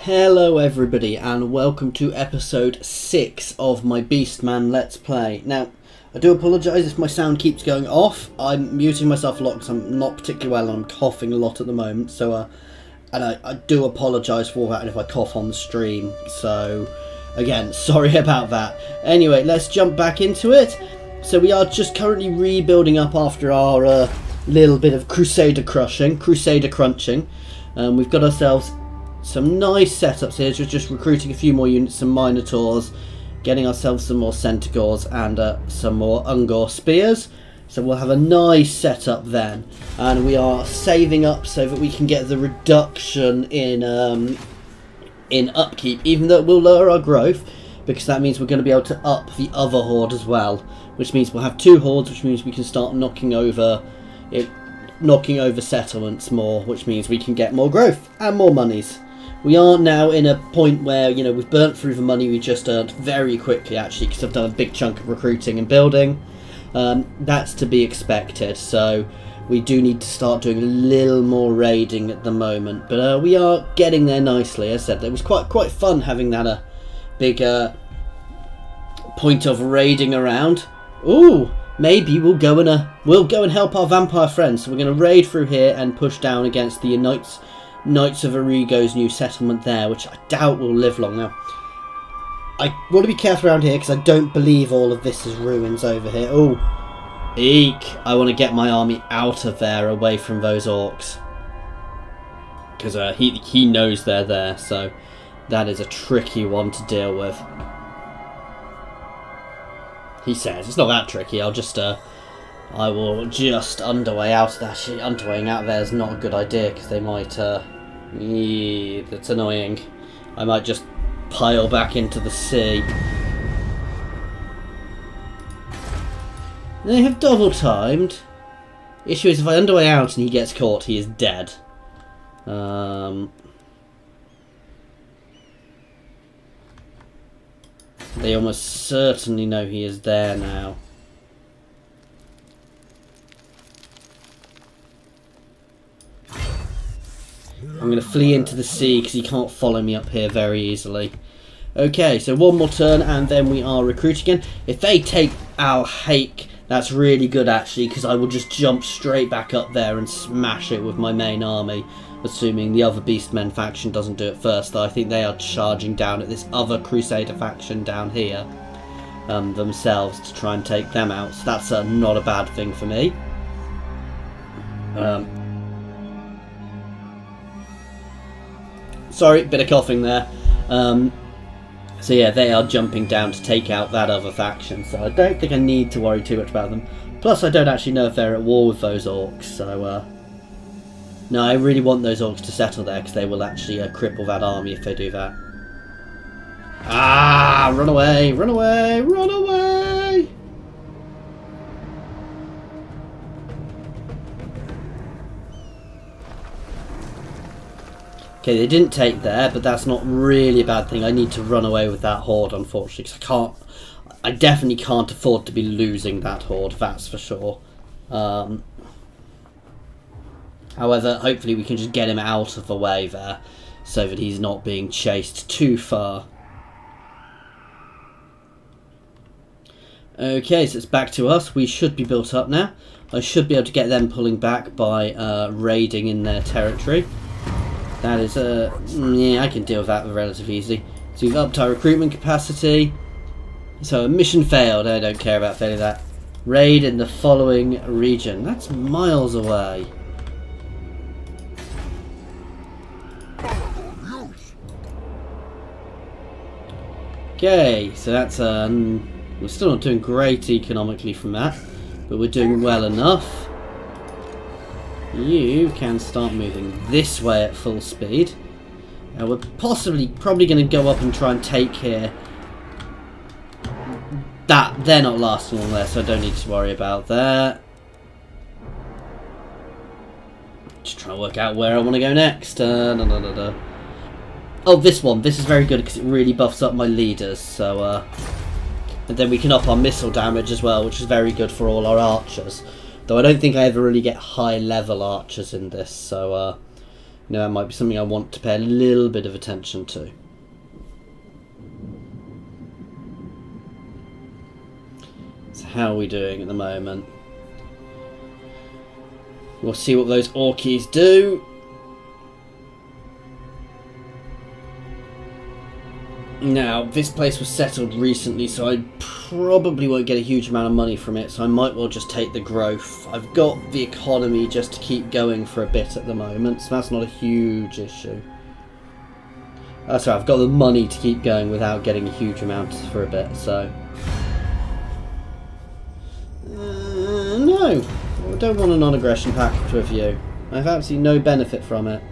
Hello everybody and welcome to episode 6 of my Beastman Let's Play. Now, I do apologise if my sound keeps going off. I'm muting myself a lot because I'm not particularly well and I'm coughing a lot at the moment. So, and I do apologise for that if I cough on the stream. So, again, sorry about that. Anyway, let's jump back into it. So we are just currently rebuilding up after our little bit of Crusader crunching. We've got ourselves some nice setups here, just recruiting a few more units, some Minotaurs, getting ourselves some more Centaurs and some more Ungor Spears. So we'll have a nice setup then. And we are saving up so that we can get the reduction in upkeep, even though it will lower our growth, because that means we're going to be able to up the other horde as well, which means we'll have two hordes, which means we can start knocking over settlements more, which means we can get more growth and more monies. We are now in a point where, you know, we've burnt through the money we just earned very quickly, actually, because I've done a big chunk of recruiting and building. That's to be expected, so we do need to start doing a little more raiding at the moment, but we are getting there nicely. As I said, it was quite fun having that big point of raiding around. Ooh, maybe we'll go and help our vampire friends. So we're going to raid through here and push down against the Knights of Arrigo's new settlement there, which I doubt will live long. Now, I want to be careful around here because I don't believe all of this is ruins over here. Oh, eek! I want to get my army out of there, away from those orcs, because he knows they're there. So that is a tricky one to deal with. He says it's not that tricky. I will just underway out of that. Actually, underwaying out there is not a good idea because they might. That's annoying. I might just pile back into the sea. They have double timed. Issue is if I underway out and he gets caught, he is dead. They almost certainly know he is there now. I'm going to flee into the sea because he can't follow me up here very easily. Okay, so one more turn and then we are recruiting again. If they take Al Hake, that's really good actually, because I will just jump straight back up there and smash it with my main army, assuming the other Beastmen faction doesn't do it first, though I think they are charging down at this other Crusader faction down here themselves to try and take them out. So that's not a bad thing for me. Sorry, bit of coughing there. So yeah, they are jumping down to take out that other faction, so I don't think I need to worry too much about them. Plus, I don't actually know if they're at war with those orcs, so no, I really want those orcs to settle there, because they will actually cripple that army if they do that. Ah! Run away! Run away! Run away! Okay, they didn't take there, but that's not really a bad thing. I need to run away with that horde, unfortunately, because I definitely can't afford to be losing that horde, that's for sure. However, hopefully we can just get him out of the way there, so that he's not being chased too far. Okay, so it's back to us. We should be built up now. I should be able to get them pulling back by raiding in their territory. That is, yeah, I can deal with that relatively easily. So we've upped our recruitment capacity. So mission failed. I don't care about failing that. Raid in the following region. That's miles away. Okay, so that's, we're still not doing great economically from that, but we're doing well enough. You can start moving this way at full speed. Now we're probably going to go up and try and take here. They're not lasting long there, so I don't need to worry about that. Just trying to work out where I want to go next. Oh, this one. This is very good because it really buffs up my leaders. So, and then we can up our missile damage as well, which is very good for all our archers. Though I don't think I ever really get high level archers in this, so You know, that might be something I want to pay a little bit of attention to. So how are we doing at the moment? We'll see what those orcs do. Now, this place was settled recently, so I probably won't get a huge amount of money from it, so I might well just take the growth. I've got the economy just to keep going for a bit at the moment, so that's not a huge issue. Sorry, I've got the money to keep going without getting a huge amount for a bit, so... no, I don't want a non-aggression pact with you. I have absolutely no benefit from it.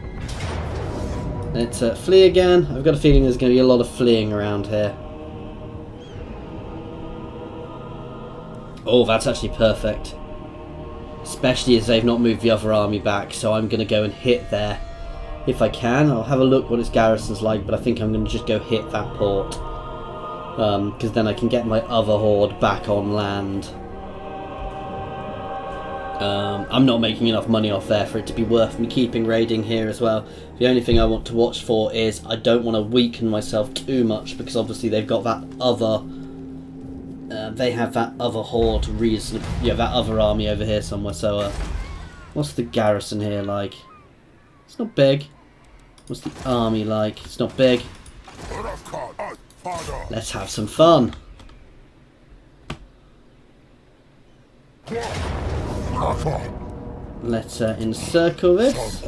Let's flee again. I've got a feeling there's going to be a lot of fleeing around here. Oh, that's actually perfect. Especially as they've not moved the other army back, so I'm going to go and hit there. If I can, I'll have a look what its garrison's like, but I think I'm going to just go hit that port. Because then I can get my other horde back on land. I'm not making enough money off there for it to be worth me keeping raiding here as well. The only thing I want to watch for is I don't want to weaken myself too much, because obviously they've got that other... they have that other horde reason... yeah, that other army over here somewhere, so... what's the garrison here like? It's not big. What's the army like? It's not big. Let's have some fun. Let's encircle this.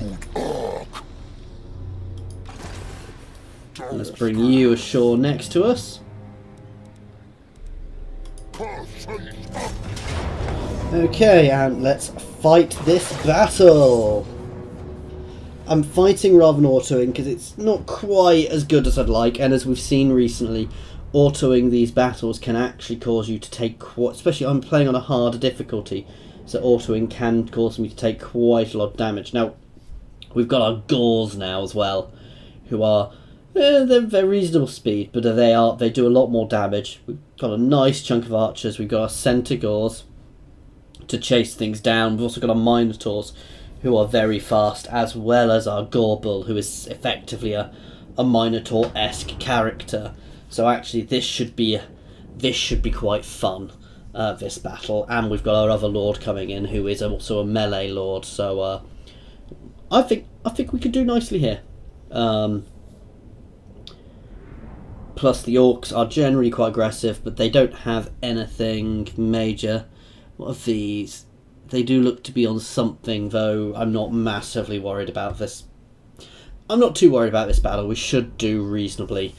Let's bring you ashore next to us. Okay, and let's fight this battle. I'm fighting rather than autoing because it's not quite as good as I'd like, and as we've seen recently, autoing these battles can actually cause you to take especially I'm playing on a harder difficulty, so autoing can cause me to take quite a lot of damage. Now, we've got our Gauls now as well, who are they're reasonable speed, but they do a lot more damage. We've got a nice chunk of archers. We've got our centaurs to chase things down. We've also got our minotaurs, who are very fast, as well as our Gorbel, who is effectively a Minotaur-esque character. So actually, this should be quite fun, this battle. And we've got our other lord coming in, who is also a melee lord. So I think we could do nicely here. Plus, the orcs are generally quite aggressive, but they don't have anything major. What are these? They do look to be on something, though I'm not massively worried about this. I'm not too worried about this battle. We should do reasonably.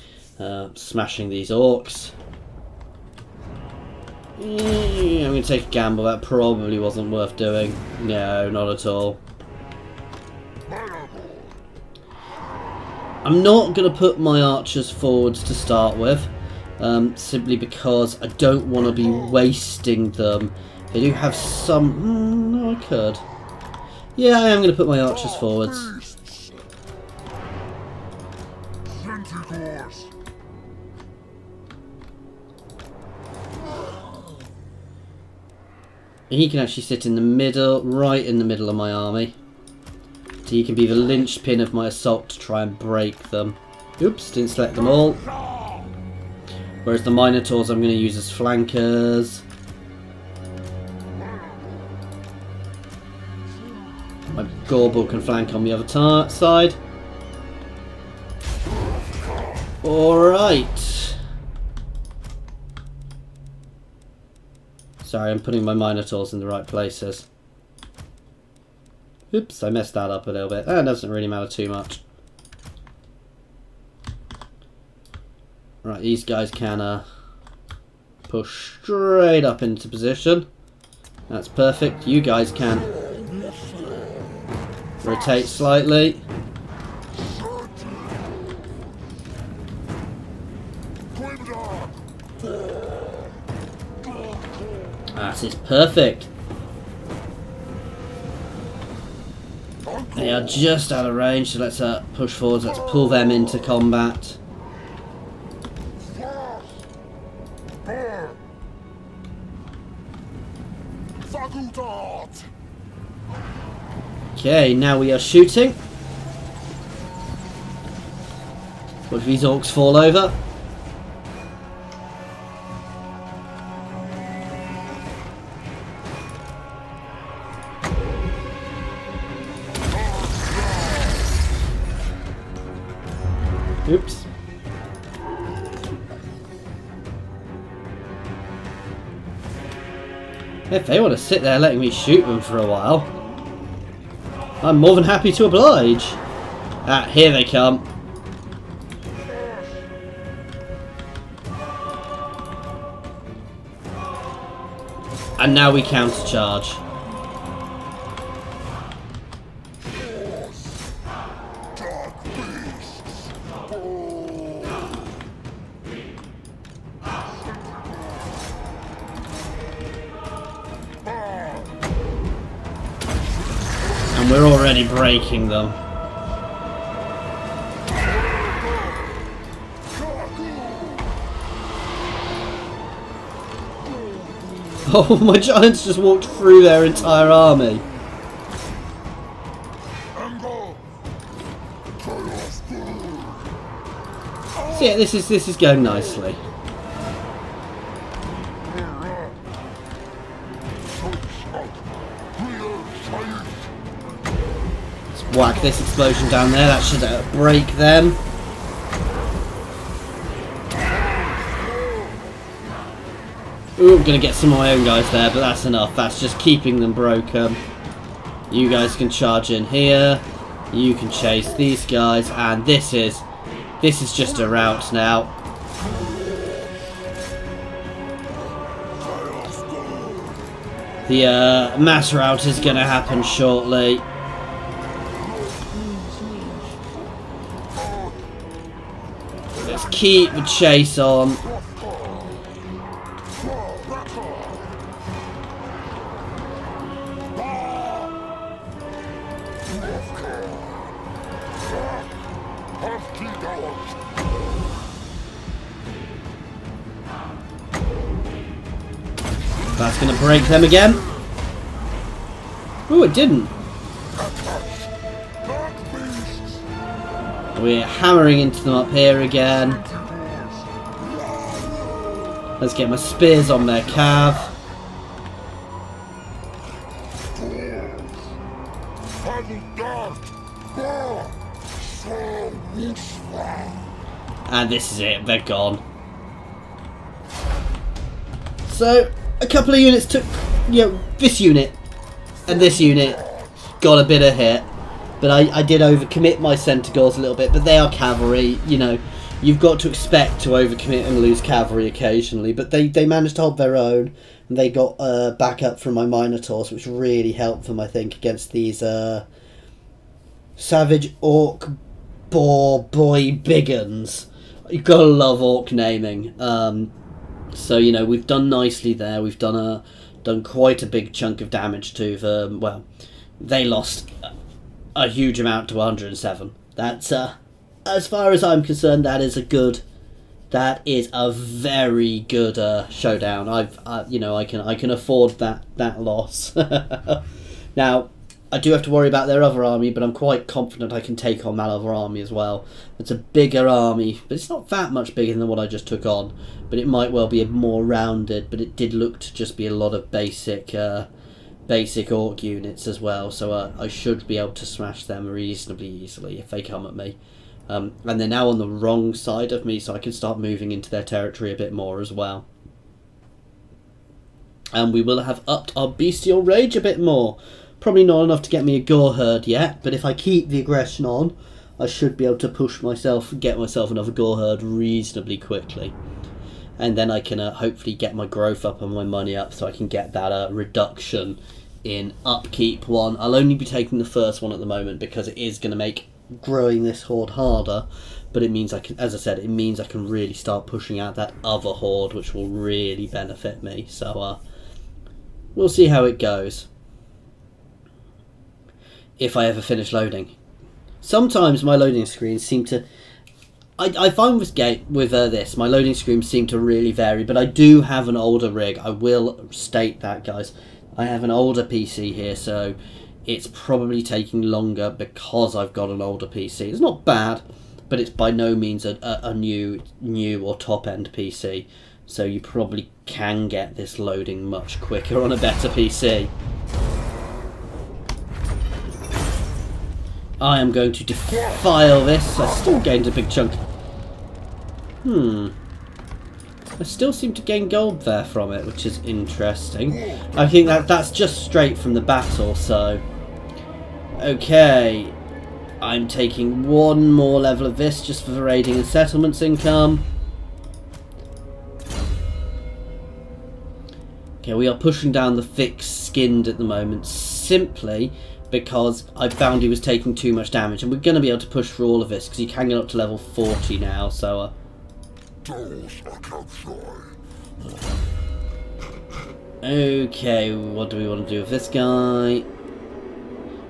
Smashing these orcs. I'm going to take a gamble. That probably wasn't worth doing. No, not at all. I'm not going to put my archers forwards to start with, simply because I don't want to be wasting them. They do have some... no, I could. Yeah, I am going to put my archers forwards. He can actually sit in the middle, right in the middle of my army. So he can be the linchpin of my assault to try and break them. Oops, didn't select them all. Whereas the Minotaurs I'm going to use as flankers. My Gorbel can flank on the other side. Alright. Sorry, I'm putting my Minotaurs in the right places. Oops, I messed that up a little bit. That doesn't really matter too much. Right, these guys can push straight up into position. That's perfect. You guys can rotate slightly. That is perfect. They are just out of range, so let's push forwards. Let's pull them into combat. Okay, now we are shooting. What if these orcs fall over? Oops. If they want to sit there letting me shoot them for a while, I'm more than happy to oblige. Ah, here they come. And now we countercharge. And we're already breaking them. Oh, my giants just walked through their entire army. So yeah, this is going nicely. Let's whack this explosion down there. That should break them. Ooh, I'm going to get some of my own guys there, but that's enough. That's just keeping them broken. You guys can charge in here. You can chase these guys, and this is just a rout now. The mass rout is going to happen shortly. Let's keep the chase on. That's going to break them again. Ooh, it didn't. We're hammering into them up here again. Let's get my spears on their cav. And this is it, they're gone. So, a couple of units took, this unit and this unit got a bit of hit. But I did overcommit my centaurs a little bit, but they are cavalry, You've got to expect to overcommit and lose cavalry occasionally, but they managed to hold their own, and they got backup from my minotaurs, which really helped them, I think, against these savage orc boy biggins. You've got to love orc naming. So we've done nicely there. We've done quite a big chunk of damage to them. Well, they lost a huge amount to 107. That's as far as I'm concerned, that is a very good showdown. I can afford that loss. Now, I do have to worry about their other army, but I'm quite confident I can take on that other army as well. It's a bigger army, but it's not that much bigger than what I just took on. But it might well be more rounded, but it did look to just be a lot of basic orc units as well. So I should be able to smash them reasonably easily if they come at me. And they're now on the wrong side of me, so I can start moving into their territory a bit more as well. And we will have upped our bestial rage a bit more. Probably not enough to get me a gore herd yet, but if I keep the aggression on, I should be able to get myself another gore herd reasonably quickly. And then I can hopefully get my growth up and my money up, so I can get that reduction in upkeep one. I'll only be taking the first one at the moment because it is going to make growing this horde harder, but it means I can, as I said, it means I can really start pushing out that other horde, which will really benefit me. So we'll see how it goes. If I ever finish loading. Sometimes my loading screens seem to... I find with this, my loading screens seem to really vary, but I do have an older rig. I will state that, guys. I have an older PC here, so it's probably taking longer because I've got an older PC. It's not bad, but it's by no means a new or top end PC. So you probably can get this loading much quicker on a better PC. I am going to defile this. I still gained a big chunk. I still seem to gain gold there from it, which is interesting. I think that's just straight from the battle, so... Okay. I'm taking one more level of this just for the raiding and settlements income. Okay, we are pushing down the thick-skinned at the moment, simply because I found he was taking too much damage, and we're going to be able to push for all of this because he can get up to level 40 now, so... Okay, what do we want to do with this guy?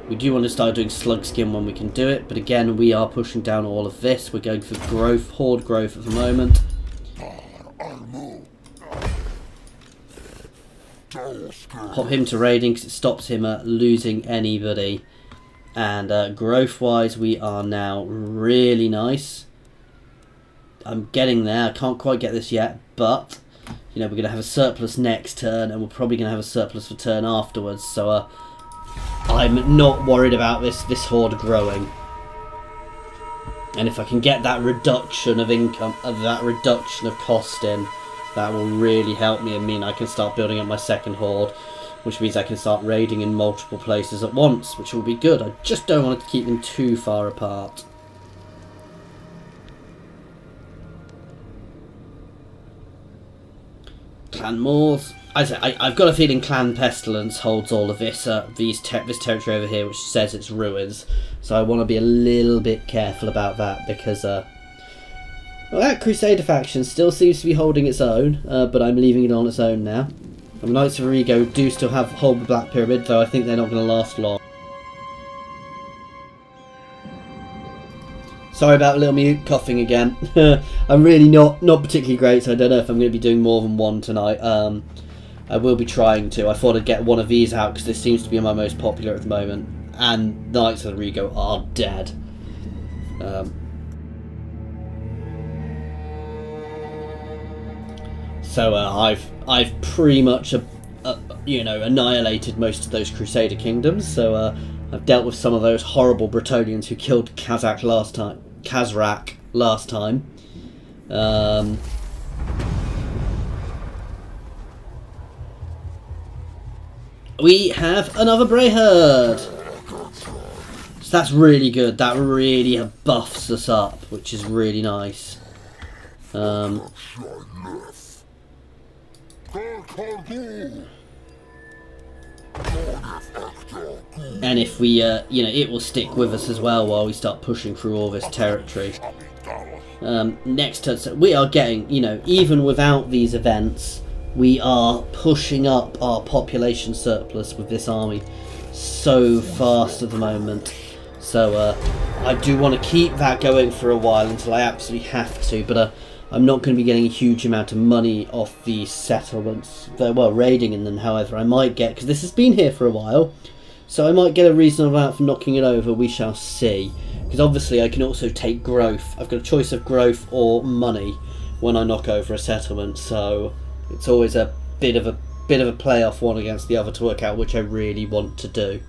We do want to start doing slug skin when we can do it, but again, we are pushing down all of this. We're going for growth, horde growth at the moment. Pop him to raiding because it stops him losing anybody. And growth wise, we are now really nice. I'm getting there. I can't quite get this yet, but you know, we're going to have a surplus next turn, and we're probably going to have a surplus for turn afterwards. So I'm not worried about this horde growing. And if I can get that reduction of income, that reduction of cost in, that will really help me and mean I can start building up my second horde, which means I can start raiding in multiple places at once, which will be good. I just don't want to keep them too far apart. Clan Moors. I've got a feeling Clan Pestilence holds all of this this territory over here, which says it's ruins. So I want to be a little bit careful about that because well, that Crusader faction still seems to be holding its own, but I'm leaving it on its own now. And the Knights of Origo do still hold the Black Pyramid, though I think they're not going to last long. Sorry about a little mute coughing again. I'm really not particularly great, so I don't know if I'm going to be doing more than one tonight. I will be trying to. I thought I'd get one of these out because this seems to be my most popular at the moment. And Knights of Origo are dead. So I've pretty much you know, annihilated most of those Crusader kingdoms. So I've dealt with some of those horrible Bretonians who killed Kazakh last time. We have another Brayherd. So that's really good. That really buffs us up, which is really nice. And if we, you know, it will stick with us as well while we start pushing through all this territory. Next turn, so we are getting, you know, even without these events, we are pushing up our population surplus with this army so fast at the moment. So I do want to keep that going for a while until I absolutely have to, but I'm not going to be getting a huge amount of money off these settlements. Well, raiding in them, however, I might get, because this has been here for a while, so I might get a reasonable amount for knocking it over. We shall see. Because obviously I can also take growth. I've got a choice of growth or money when I knock over a settlement, so it's always a bit of a play-off one against the other to work out which I really want to do.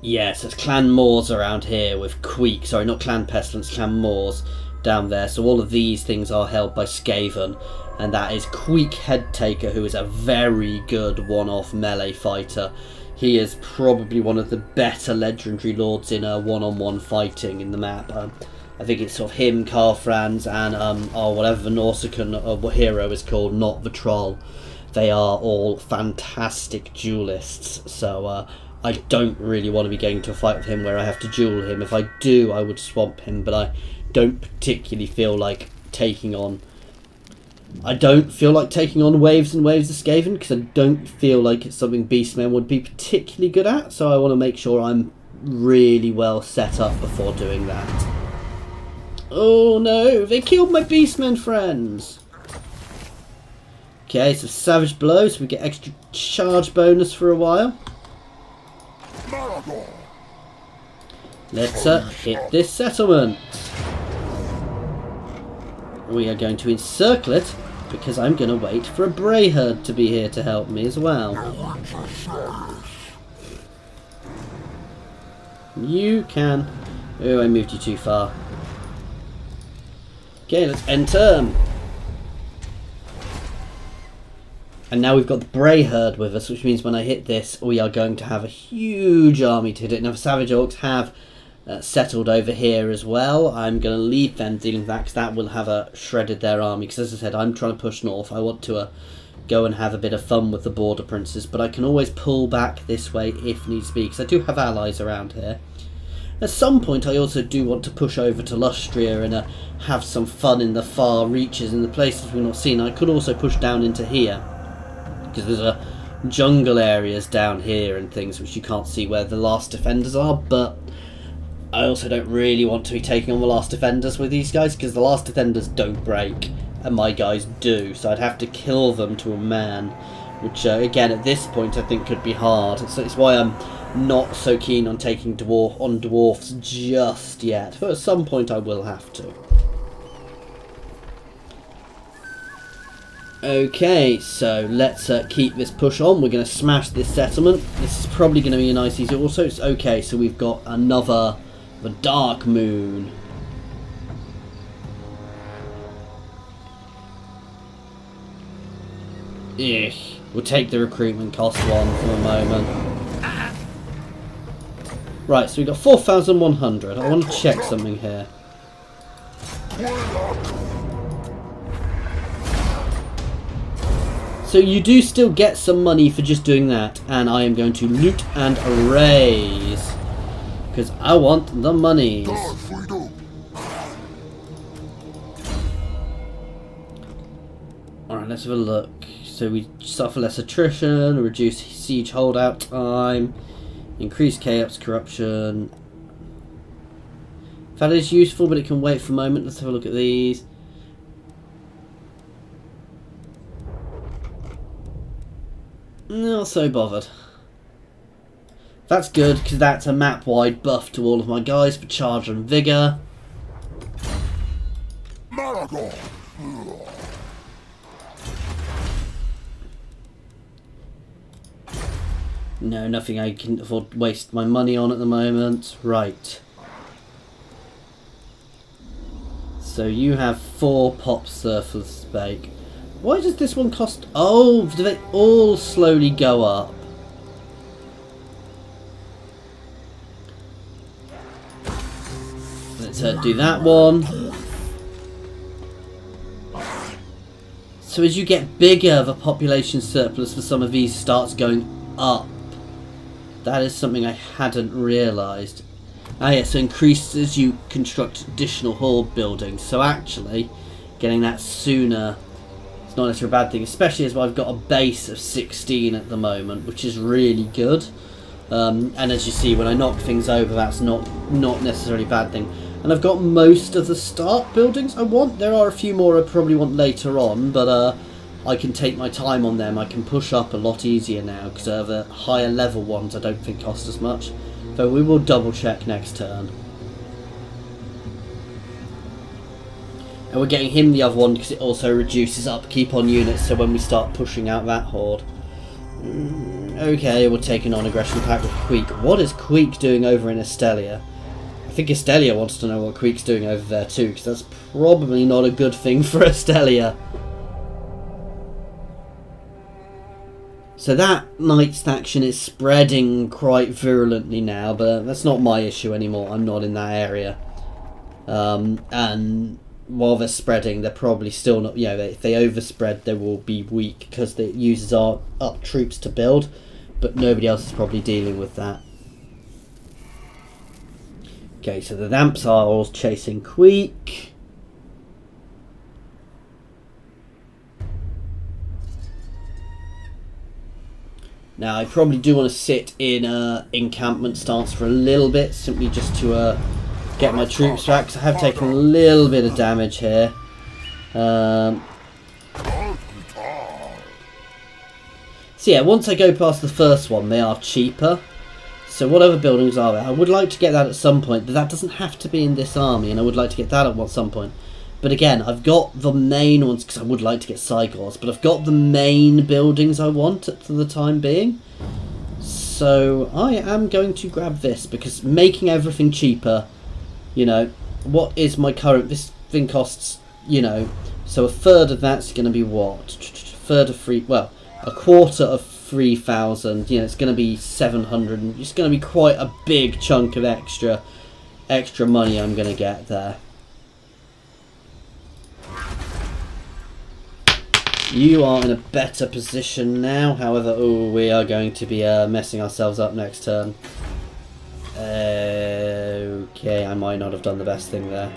Yes, there's Clan Moors around here with Queek. Sorry, not Clan Pestilence, Clan Moors down there. So all of these things are held by Skaven. And that is Queek Headtaker, who is a very good one-off melee fighter. He is probably one of the better legendary lords in one-on-one fighting in the map. I think it's sort of him, Carfrans, and whatever the Nausicaan hero is called, not the Troll. They are all fantastic duelists. So I don't really want to be getting to a fight with him where I have to duel him. If I do, I would swamp him, but I don't particularly feel like taking on... I don't feel like taking on waves and waves of Skaven, because I don't feel like it's something Beastmen would be particularly good at, so I want to make sure I'm really well set up before doing that. Oh no, they killed my Beastmen friends! Okay, so Savage Blow, so we get extra charge bonus for a while. Let's hit this settlement. We are going to encircle it because I'm going to wait for a Brayherd to be here to help me as well. You can... Oh, I moved you too far. Okay, let's end turn. And now we've got the Brayherd with us, which means when I hit this, we are going to have a huge army to hit it. Now, the Savage Orcs have settled over here as well. I'm going to leave them dealing with that because that will have shredded their army. Because as I said, I'm trying to push north. I want to go and have a bit of fun with the border princes, but I can always pull back this way if needs be because I do have allies around here. At some point, I also do want to push over to Lustria and have some fun in the far reaches in the places we've not seen. I could also push down into here because there's jungle areas down here and things which you can't see where the last defenders are, but I also don't really want to be taking on the last defenders with these guys because the last defenders don't break and my guys do, so I'd have to kill them to a man, which again at this point I think could be hard. So it's why I'm not so keen on taking dwarfs just yet, but at some point I will have to. Okay, so let's keep this push on. We're going to smash this settlement. This is probably going to be a nice easy also. It's okay, so we've got another the Dark Moon. We'll take the recruitment cost one for a moment. Right, so we've got 4,100. I want to check something here. So you do still get some money for just doing that, and I am going to loot and raise because I want the monies. Alright, let's have a look. So we suffer less attrition, reduce siege holdout time, increase chaos corruption. That is useful, but it can wait for a moment. Let's have a look at these. Not so bothered. That's good because that's a map-wide buff to all of my guys for charge and vigour. Malagor. No, nothing I can afford to waste my money on at the moment. Right. So you have 4 pop surface bake. Why does this one cost... Oh, do they all slowly go up? Let's do that one. So as you get bigger, the population surplus for some of these starts going up. That is something I hadn't realised. Ah yeah, so increased as you construct additional horde buildings. So actually, getting that sooner... It's not necessarily a bad thing, especially as I've got a base of 16 at the moment, which is really good. And as you see, when I knock things over, that's not necessarily a bad thing. And I've got most of the start buildings I want. There are a few more I probably want later on, but I can take my time on them. I can push up a lot easier now because the higher level ones I don't think cost as much. So we will double check next turn. And we're getting him the other one because it also reduces upkeep on units, so when we start pushing out that horde. Okay, we're taking on aggression pact with Queek. What is Queek doing over in Estelia? I think Estelia wants to know what Queek's doing over there too, because that's probably not a good thing for Estelia. So that Knight's faction is spreading quite virulently now, but that's not my issue anymore. I'm not in that area. And while they're spreading, they're probably still not, if they overspread, they will be weak because it uses our up troops to build, but nobody else is probably dealing with that. Okay, so the Vamps are all chasing Queek. Now, I probably do want to sit in encampment stance for a little bit, simply just to get my troops back, because I have taken a little bit of damage here. So yeah, once I go past the first one, they are cheaper. So what other buildings are there? I would like to get that at some point, but that doesn't have to be in this army, and I would like to get that at some point. But again, I've got the main ones, because I would like to get Cygors, but I've got the main buildings I want for the time being. So I am going to grab this, because making everything cheaper, you know, what is my current... This thing costs, you know, so a third of that's going to be what? A quarter of 3,000, you know, it's going to be 700, it's going to be quite a big chunk of extra money I'm going to get there. You are in a better position now, however, we are going to be messing ourselves up next turn. Okay, I might not have done the best thing there.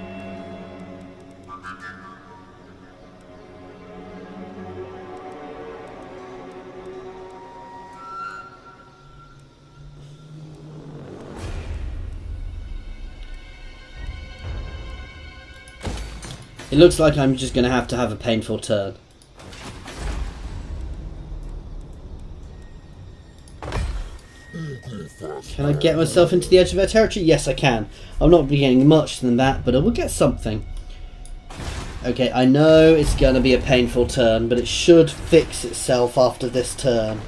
It looks like I'm just going to have a painful turn. Can I get myself into the edge of their territory? Yes, I can. I'm not getting much than that, but I will get something. Okay, I know it's going to be a painful turn, but it should fix itself after this turn.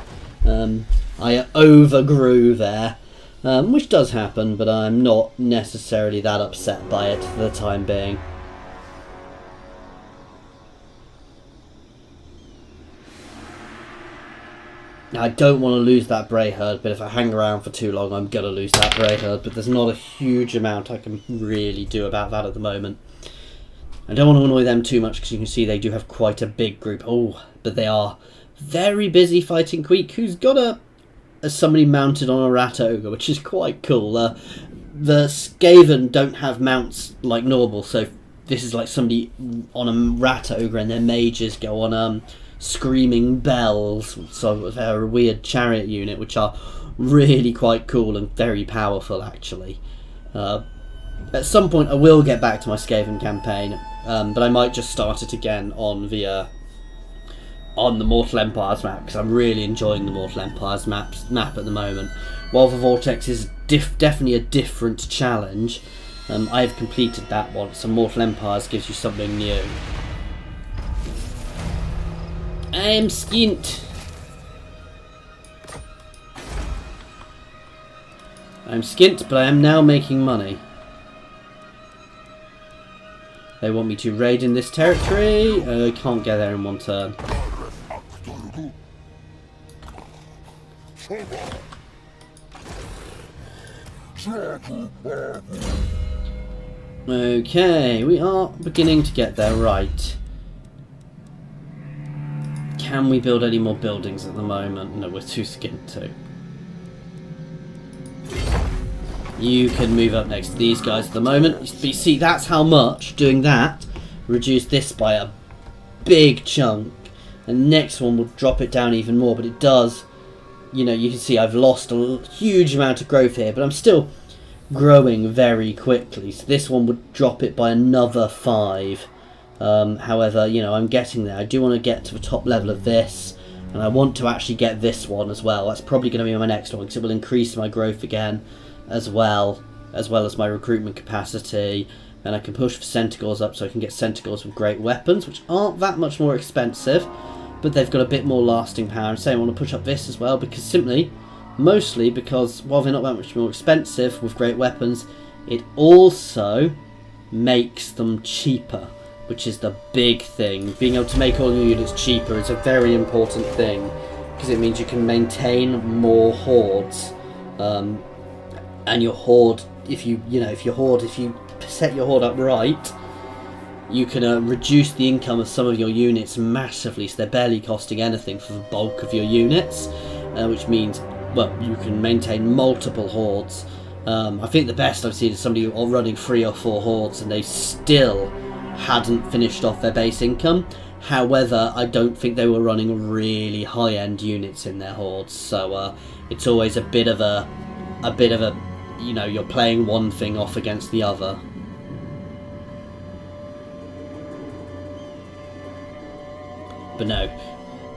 I overgrew there, which does happen, but I'm not necessarily that upset by it for the time being. Now, I don't want to lose that Bray Herd, but if I hang around for too long, I'm going to lose that Bray Herd. But there's not a huge amount I can really do about that at the moment. I don't want to annoy them too much, because you can see they do have quite a big group. Oh, but they are very busy fighting Queek, who's got somebody mounted on a Rat Ogre, which is quite cool. The Skaven don't have mounts like normal, so this is like somebody on a Rat Ogre, and their mages go on... Screaming Bells, so they're a weird chariot unit, which are really quite cool and very powerful, actually. At some point I will get back to my Skaven campaign, but I might just start it again on the Mortal Empires map, because I'm really enjoying the Mortal Empires map at the moment. While the Vortex is definitely a different challenge, I have completed that one, so Mortal Empires gives you something new. I'm skint. I'm skint, but I am now making money. They want me to raid in this territory. I can't get there in one turn. Okay, we are beginning to get there, right. Can we build any more buildings at the moment? No, we're too skint to. You can move up next to these guys at the moment. But you see, that's how much doing that reduced this by a big chunk. And next one will drop it down even more, but it does. You know, you can see I've lost a huge amount of growth here, but I'm still growing very quickly. So this one would drop it by another 5. However, you know, I'm getting there. I do want to get to the top level of this, and I want to actually get this one as well. That's probably going to be my next one, because it will increase my growth again, as well as my recruitment capacity. And I can push for Centaurs up, so I can get Centaurs with great weapons, which aren't that much more expensive, but they've got a bit more lasting power. And so I want to push up this as well, because mostly because while they're not that much more expensive with great weapons, it also makes them cheaper, which is the big thing. Being able to make all your units cheaper is a very important thing, because it means you can maintain more hordes. And your horde, if you set your horde up right, you can reduce the income of some of your units massively, so they're barely costing anything for the bulk of your units, which means, well, you can maintain multiple hordes. I think the best I've seen is somebody running 3 or 4 hordes and they still hadn't finished off their base income. However, I don't think they were running really high-end units in their hordes, so it's always a bit of a, you know, you're playing one thing off against the other. But no,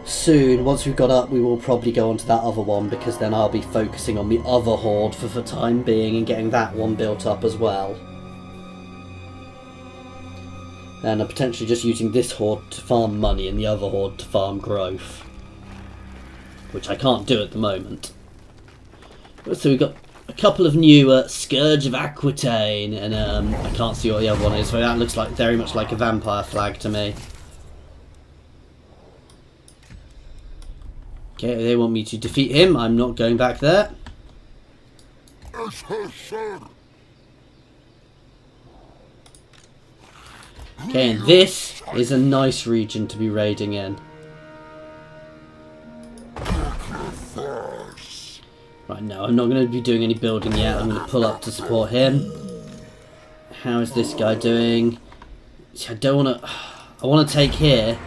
soon, once we've got up, we will probably go on to that other one, because then I'll be focusing on the other horde for the time being and getting that one built up as well. And I'm potentially just using this horde to farm money and the other horde to farm growth, which I can't do at the moment. So we've got a couple of new Scourge of Aquitaine, and I can't see what the other one is, so that looks like very much like a vampire flag to me. Okay, they want me to defeat him. I'm not going back there. Okay, and this is a nice region to be raiding in. Right, no, I'm not going to be doing any building yet. I'm going to pull up to support him. How is this guy doing? I don't want to... I want to take here,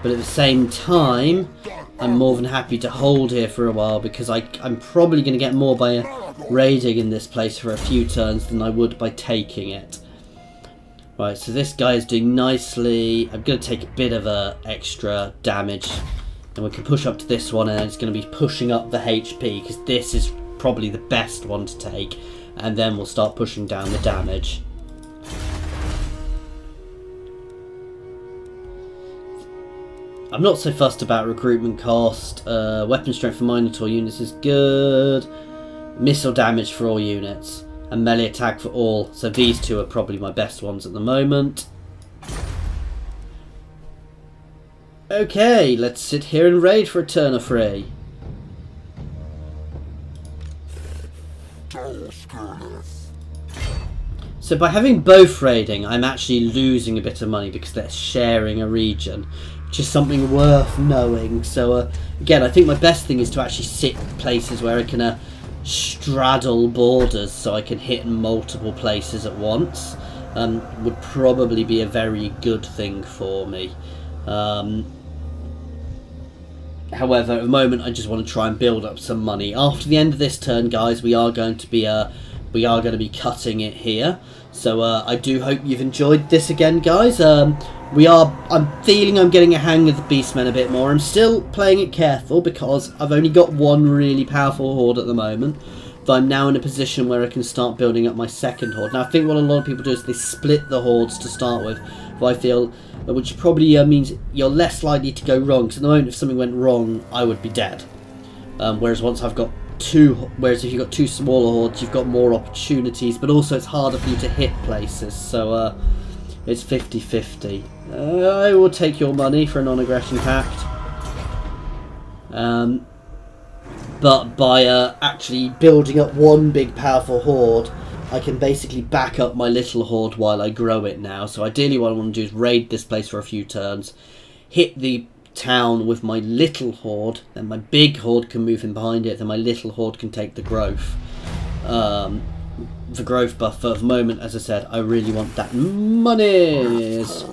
but at the same time, I'm more than happy to hold here for a while, because I'm probably going to get more by raiding in this place for a few turns than I would by taking it. Right, so this guy is doing nicely. I'm going to take a bit of extra damage. And we can push up to this one, and it's going to be pushing up the HP, because this is probably the best one to take. And then we'll start pushing down the damage. I'm not so fussed about recruitment cost. Weapon strength for Minotaur units is good. Missile damage for all units. And melee attack for all. So these two are probably my best ones at the moment. Okay, let's sit here and raid for a turn or three. So by having both raiding, I'm actually losing a bit of money because they're sharing a region, which is something worth knowing. So again, I think my best thing is to actually sit places where I can straddle borders, so I can hit multiple places at once. Would probably be a very good thing for me. However, at the moment, I just want to try and build up some money. After the end of this turn, guys, we are going to be cutting it here. So I do hope you've enjoyed this again, guys. I'm feeling I'm getting a hang of the Beastmen a bit more. I'm still playing it careful because I've only got one really powerful horde at the moment. But I'm now in a position where I can start building up my second horde. Now, I think what a lot of people do is they split the hordes to start with. But I feel, which probably means you're less likely to go wrong. Because at the moment, if something went wrong, I would be dead. Whereas once I've got whereas if you've got two smaller hordes, you've got more opportunities, but also it's harder for you to hit places. So it's 50-50. I will take your money for a non-aggression pact. But by actually building up one big powerful horde, I can basically back up my little horde while I grow it now. So ideally what I want to do is raid this place for a few turns, hit the town with my little horde, then my big horde can move in behind it, then my little horde can take the growth. The growth buff for the moment, as I said, I really want that monies.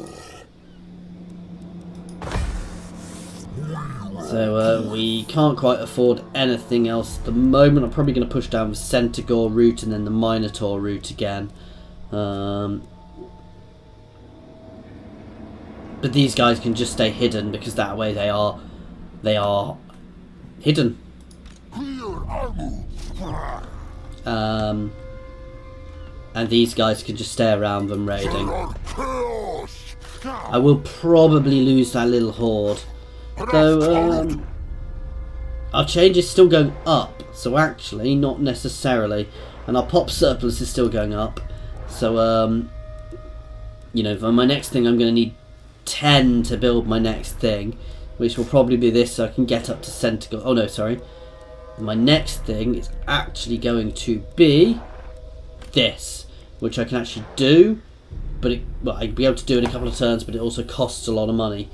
So we can't quite afford anything else at the moment. I'm probably going to push down the Centaur route and then the Minotaur route again. But these guys can just stay hidden because that way they are hidden. And these guys can just stay around them raiding. I will probably lose that little horde. Though our change is still going up, so actually not necessarily. And our pop surplus is still going up. So you know, for my next thing I'm going to need 10 to build my next thing, which will probably be this, so I can get up to Centaur. Oh no, sorry. My next thing is actually going to be this, which I can actually do, but I'd be able to do in a couple of turns, but it also costs a lot of money.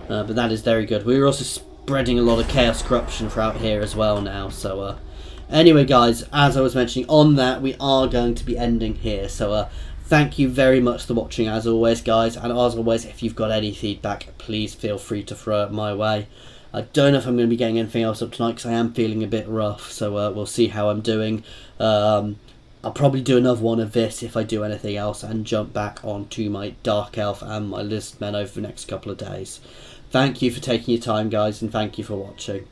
But that is very good. We're also spreading a lot of chaos corruption throughout here as well now. So anyway, guys, as I was mentioning on that, we are going to be ending here. So thank you very much for watching, as always, guys. And as always, if you've got any feedback, please feel free to throw it my way. I don't know if I'm going to be getting anything else up tonight because I am feeling a bit rough. So we'll see how I'm doing. I'll probably do another one of this if I do anything else and jump back onto my Dark Elf and my Lizardmen over the next couple of days. Thank you for taking your time, guys, and thank you for watching.